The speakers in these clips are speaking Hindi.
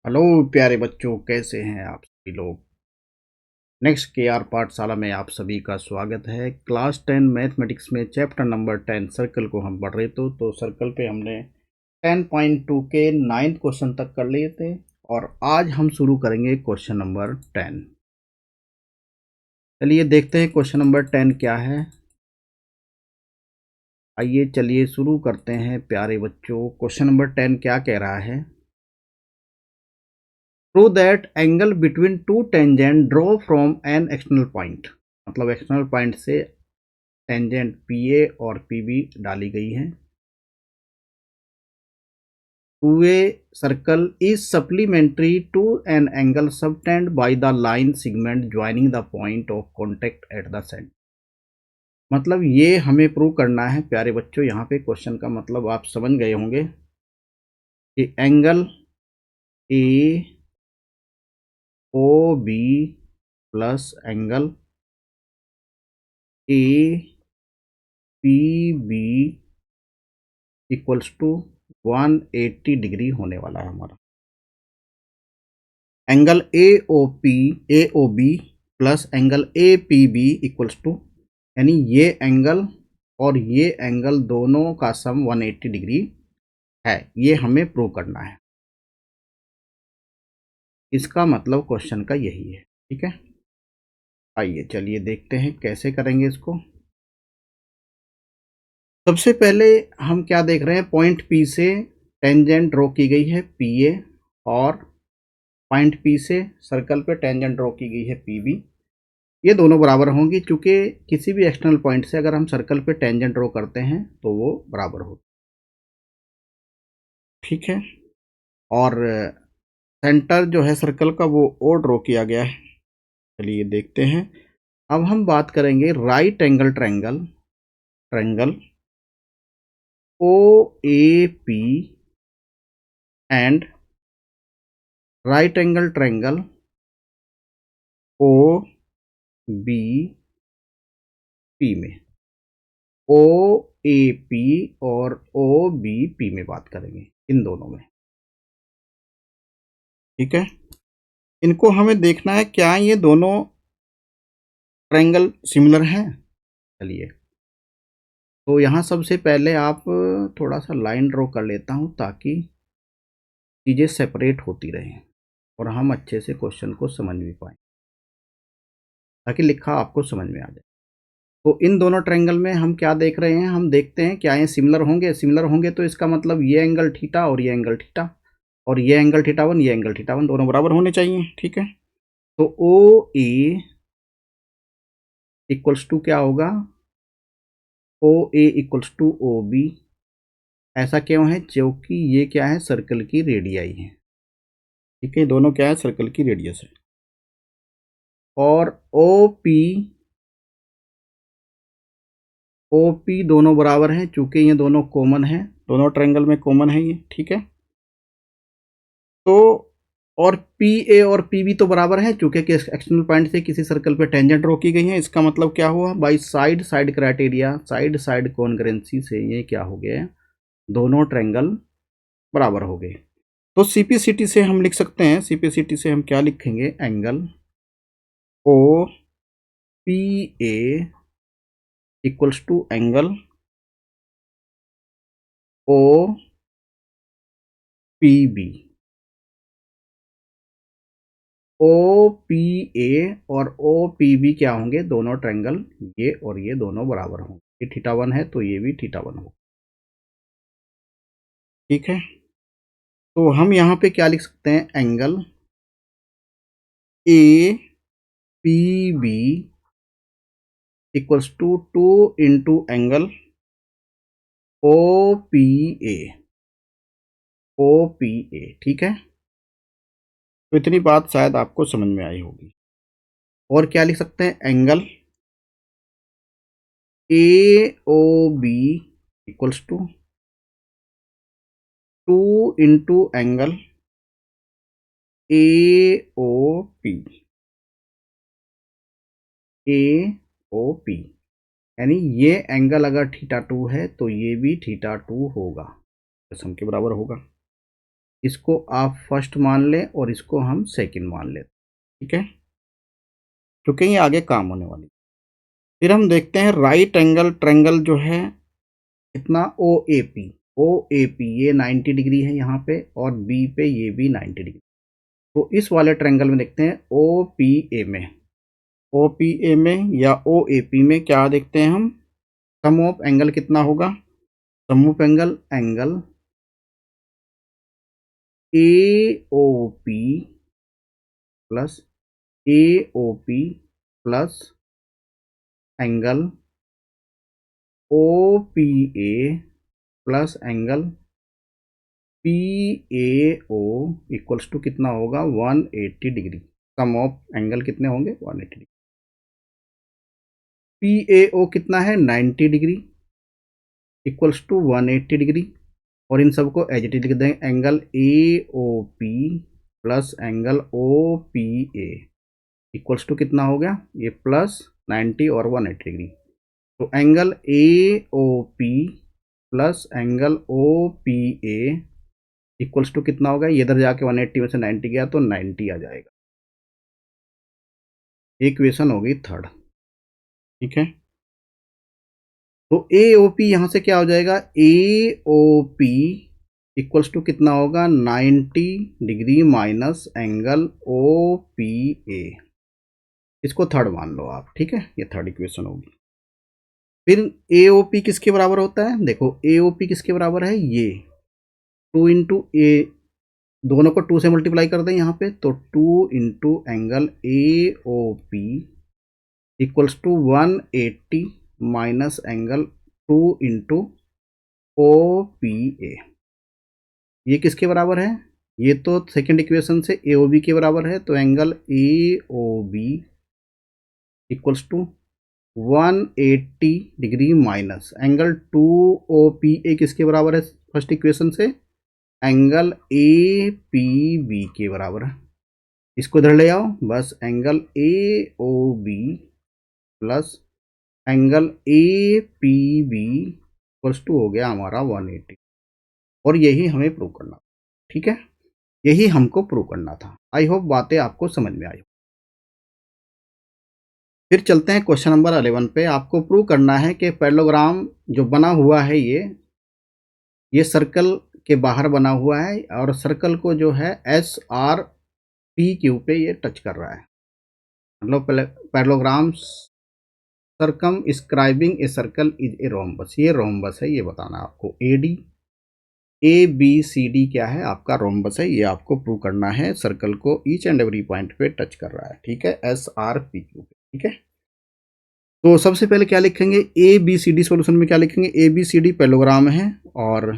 हेलो प्यारे बच्चों, कैसे हैं आप सभी लोग। नेक्स्ट के आर पाठशाला में आप सभी का स्वागत है। क्लास 10 मैथमेटिक्स में चैप्टर नंबर 10 सर्कल को हम पढ़ रहे थे। तो सर्कल पे हमने 10.2 के 9th क्वेश्चन तक कर लिए थे और आज हम शुरू करेंगे क्वेश्चन नंबर 10। चलिए देखते हैं क्वेश्चन नंबर 10 क्या है। आइए चलिए शुरू करते हैं प्यारे बच्चों। क्वेश्चन नंबर 10 क्या कह रहा है। Prove that angle between two tangent draw from an external point। मतलब एक्सटर्नल पॉइंट से टेंजेंट पी ए और पी बी डाली गई है। To a circle is supplementary to an angle subtended by the line segment joining the point of contact at the centre. मतलब ये हमें प्रूव करना है प्यारे बच्चों। यहाँ पे क्वेश्चन का मतलब आप समझ गए होंगे कि angle A O B plus angle A P B equals to 180 degree होने वाला है हमारा। Angle A O B plus angle A P B equals to, यानी ये एंगल और ये एंगल दोनों का सम 180 डिग्री है। ये हमें प्रूव करना है। इसका मतलब क्वेश्चन का यही है। ठीक है, आइए चलिए देखते हैं कैसे करेंगे इसको। सबसे पहले हम क्या देख रहे हैं, पॉइंट पी से टेंजेंट ड्रॉ की गई है पी ए और पॉइंट पी से सर्कल पे टेंजेंट ड्रॉ की गई है पी बी। ये दोनों बराबर होंगी क्योंकि किसी भी एक्सटर्नल पॉइंट से अगर हम सर्कल पे टेंजेंट ड्रॉ करते हैं तो वो बराबर हो। ठीक है, और सेंटर जो है सर्कल का वो ओ ड्रॉ किया गया है। चलिए देखते हैं। अब हम बात करेंगे right angle triangle triangle O A P and right angle triangle O B P में। ओ ए पी और ओ बी पी में बात करेंगे, इन दोनों में। ठीक है, इनको हमें देखना है क्या ये दोनों ट्रायंगल सिमिलर हैं। चलिए, तो यहाँ सबसे पहले आप थोड़ा सा लाइन ड्रॉ कर लेता हूँ ताकि चीज़ें सेपरेट होती रहें और हम अच्छे से क्वेश्चन को समझ भी पाएँ, ताकि लिखा आपको समझ में आ जाए। तो इन दोनों ट्रायंगल में हम क्या देख रहे हैं, हम देखते हैं क्या ये सिमिलर होंगे। सिमिलर होंगे तो इसका मतलब ये एंगल थीटा और ये एंगल थीटा और ये एंगल थीटा वन, ये एंगल थीटा वन, दोनों बराबर होने चाहिए। ठीक है, तो ओ ए इक्वल्स टू क्या होगा, ओ ए इक्वल्स टू ओ बी। ऐसा क्यों है, क्योंकि ये क्या है, सर्कल की रेडियाई है। ठीक है, दोनों क्या है, सर्कल की रेडियस है। और ओ पी दोनों बराबर हैं चूंकि ये दोनों कॉमन है, दोनों ट्रायंगल में कॉमन है ये। ठीक है, तो और पी ए और पी बी तो बराबर है चूंकि एक्सटर्नल पॉइंट से किसी सर्कल पे टेंजेंट ड्रॉ की गई है। इसका मतलब क्या हुआ, by side side criteria, side side congruency से ये क्या हो गया, दोनों ट्रायंगल बराबर हो गए। तो सीपीसीटी से हम लिख सकते हैं, सीपीसीटी से हम क्या लिखेंगे, angle O P A equals to angle O P B. O P A और ओ पी बी क्या होंगे, दोनों ट्रायंगल ये और ये दोनों बराबर होंगे। ये थीटा वन है तो ये भी थीटा वन होगा। ठीक है, तो हम यहाँ पे क्या लिख सकते हैं, angle A P B equals to 2 into angle O P A, O P A. ठीक है, तो इतनी बात शायद आपको समझ में आई होगी। और क्या लिख सकते हैं, angle A O B equals to 2 into angle A O P, A O P, यानी ये एंगल अगर थीटा 2 है तो ये भी थीटा 2 होगा, सम के बराबर होगा। इसको आप फर्स्ट मान लें और इसको हम सेकंड मान लें, ठीक है, क्योंकि ये आगे काम होने वाली। फिर हम देखते हैं राइट एंगल ट्रायंगल जो है कितना ओ ए पी ये 90 डिग्री है यहाँ पे, और बी पे ये भी 90 डिग्री। तो इस वाले ट्रायंगल में देखते हैं ओ पी ए में, ओ पी ए में या ओ ए पी में क्या देखते हैं हम, सम ऑफ एंगल कितना होगा, sum of angle A O P plus A O P plus angle O P A plus angle P A O equals to कितना होगा 180 डिग्री। सम ऑफ एंगल कितने होंगे 180 डिग्री। पी ए ओ कितना है 90 डिग्री इक्वल्स टू 180 डिग्री, और इन सबको एज इट इज लिख देंगे, angle A O P plus angle O P A equals to कितना हो गया, ये प्लस 90 और 180 डिग्री। तो angle A O P plus angle O P A equals to कितना होगा, ये इधर जाके 180 में से 90 गया तो 90 आ जाएगा। इक्वेशन हो गई थर्ड, ठीक है। तो ए ओ पी यहां से क्या हो जाएगा, A O P equals to कितना होगा 90 degree minus angle O P A, इसको थर्ड मान लो आप, ठीक है, ये थर्ड इक्वेशन होगी। फिर ए ओ पी किसके बराबर होता है, देखो ए ओ पी किसके बराबर है, ये 2 इंटू ए, दोनों को 2 से मल्टीप्लाई कर दें यहाँ पे, तो 2 into angle A O P equals to 180 minus angle 2 into O P A. ये किसके बराबर है, ये तो सेकेंड इक्वेशन से ए ओ बी के बराबर है, तो angle A O B equals to 180 degree minus angle 2 O P A किसके बराबर है फर्स्ट इक्वेशन से, एंगल ए पी बी के बराबर है। इसको इधर ले आओ, बस angle A O B plus angle A P B equals to हो गया हमारा 180, और यही हमें प्रूव करना, ठीक है, यही हमको प्रूव करना था। आई होप बातें आपको समझ में आई। फिर चलते हैं क्वेश्चन नंबर 11 पे। आपको प्रूव करना है कि पैरेललोग्राम जो बना हुआ है ये सर्कल के बाहर बना हुआ है, और सर्कल को जो है एस आर पी क्यू पे ये टच कर रहा है, मतलब parallelogram circumscribing a circle is a rhombus, ये रोम्बस है, ये बताना आपको। A D A B C D क्या है, आपका रोम्बस है, ये आपको प्रूव करना है, सर्कल को ईच एंड एवरी पॉइंट पे टच कर रहा है, ठीक है, एस आर पी क्यू पे, ठीक है। तो सबसे पहले क्या लिखेंगे, A B C D solution में क्या लिखेंगे, A B C D parallelogram है, और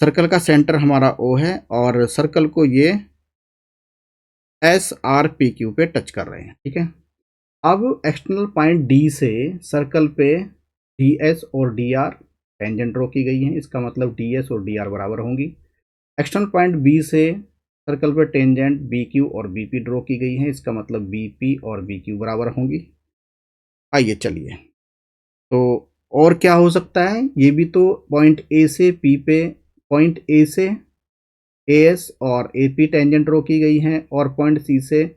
सर्कल का सेंटर हमारा ओ है, और सर्कल को ये एस आर पी क्यू पे टच कर रहे हैं, ठीक है। अब एक्सटर्नल पॉइंट डी से सर्कल पे डी एस और डी आर टेंजेंट ड्रॉ की गई है, इसका मतलब डी एस और डी आर बराबर होंगी। एक्सटर्नल पॉइंट बी से सर्कल पे टेंजेंट बी क्यू और बी पी ड्रॉ की गई है, इसका मतलब बी पी और बी क्यू बराबर होंगी। आइए चलिए, तो और क्या हो सकता है, ये भी तो पॉइंट ए से पी पे, पॉइंट ए से ए एस और ए पी टेंजेंट ड्रॉ की गई हैं, और पॉइंट सी से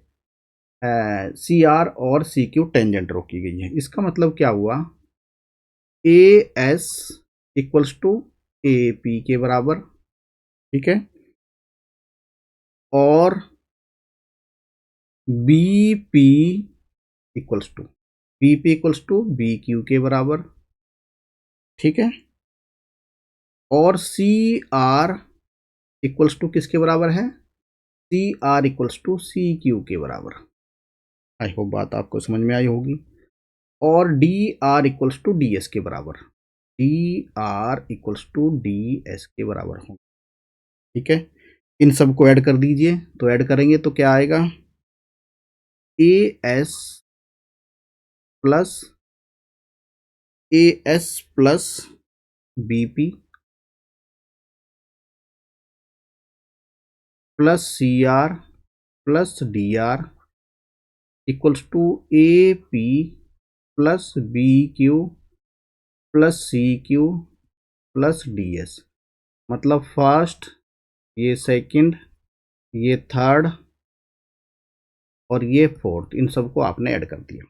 सी आर और सी क्यू टेंजेंट ड्रॉ की गई है। इसका मतलब क्या हुआ, A S equals to A P के बराबर, ठीक है, और B P equals to B Q के बराबर, ठीक है, और सी आर इक्वल्स टू किसके बराबर है, C R equals to C Q के बराबर। आई होप बात आपको समझ में आई होगी। और D R equals to D S के बराबर, D R equals to D S के बराबर होगा, ठीक है। इन सबको ऐड कर दीजिए, तो ऐड करेंगे तो क्या आएगा, A S plus B P plus C R plus D R equals to A P plus B Q plus C Q plus D S. मतलब फर्स्ट ये सेकंड, ये थर्ड और ये फोर्थ, इन सबको आपने ऐड कर दिया।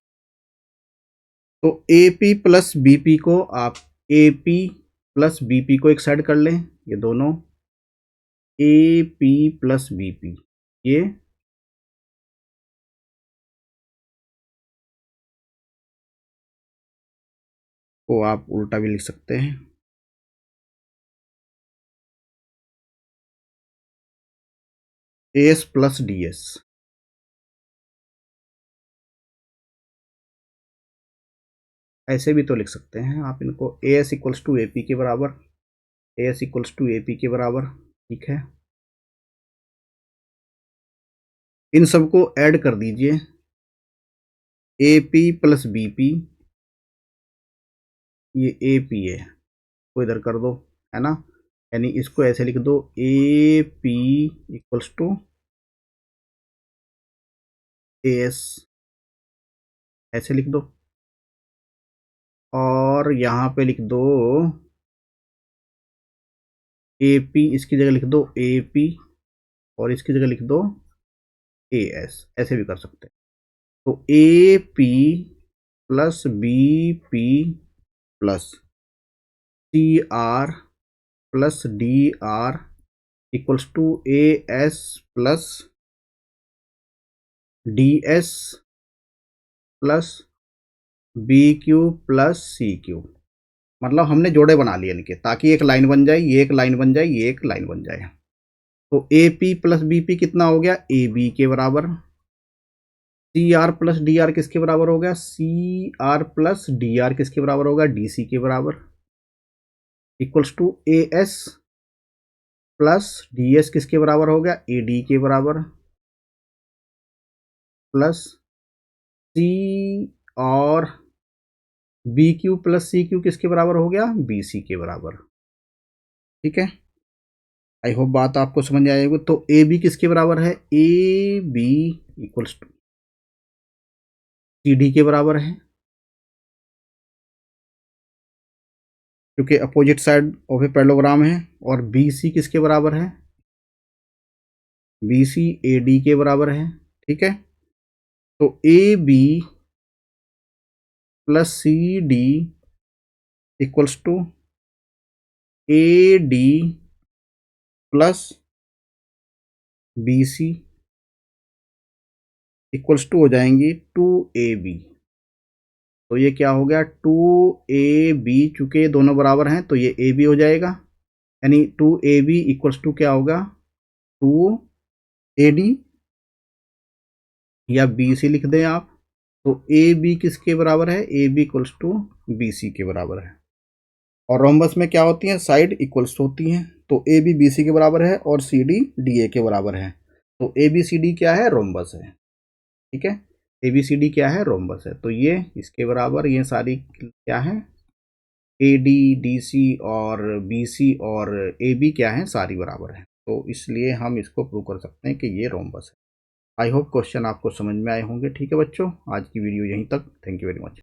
तो AP प्लस BP को आप AP प्लस BP को एक साइड कर लें, ये दोनों AP प्लस BP, ये को आप उल्टा भी लिख सकते हैं। AS प्लस DS, ऐसे भी तो लिख सकते हैं आप इनको, AS इक्वल्स टू AP के बराबर, AS इक्वल्स टू AP के बराबर, ठीक है। इन सबको ऐड कर दीजिए, AP प्लस BP, ये AP है, को इधर कर दो, है ना, यानी इसको ऐसे लिख दो, AP इक्वल्स टू AS, ऐसे लिख दो। और यहाँ पे लिख दो AP, इसकी जगह लिख दो AP, और इसकी जगह लिख दो AS, ऐसे भी कर सकते हैं। तो AP plus BP plus CR plus DR equals to AS plus DS plus BQ plus CQ, मतलब हमने जोड़े बना लिए इनके, ताकि एक लाइन बन जाए, ये एक लाइन बन जाए, ये एक लाइन बन जाए। तो AP प्लस BP कितना हो गया, AB के बराबर। CR प्लस DR किसके बराबर हो गया, CR प्लस DR किसके बराबर होगा, DC के बराबर, equals to AS plus DS किसके बराबर हो गया, AD के बराबर, प्लस C और BQ प्लस CQ किसके बराबर हो गया, BC के बराबर, ठीक है। आई होप बात आपको समझ आएगी। तो AB किसके बराबर है, AB इक्वल्स टू CD के बराबर है, क्योंकि opposite side of a parallelogram है। और BC किसके बराबर है, BC AD के बराबर है, ठीक है। तो AB plus CD equals to AD plus BC equals to हो जाएंगी 2AB। तो ये क्या हो गया, 2AB, चूंकि ये दोनों बराबर हैं तो ये AB हो जाएगा, यानी 2AB इक्वल्स टू क्या होगा, 2AD या BC लिख दें आप। तो AB किसके बराबर है, AB इक्वल्स टू BC के बराबर है। और रोम्बस में क्या होती है, साइड इक्वल्स होती हैं। तो AB BC के बराबर है और CD DA के बराबर है। तो ABCD क्या है, रोम्बस है, ठीक है। ABCD क्या है, रोम्बस है। तो ये इसके बराबर, ये सारी क्या है, AD DC और BC और AB क्या है, सारी बराबर है। तो इसलिए हम इसको प्रूव कर सकते हैं कि ये रोम्बस है। आई होप क्वेश्चन आपको समझ में आए होंगे, ठीक है बच्चों। आज की वीडियो यहीं तक, थैंक यू वेरी मच।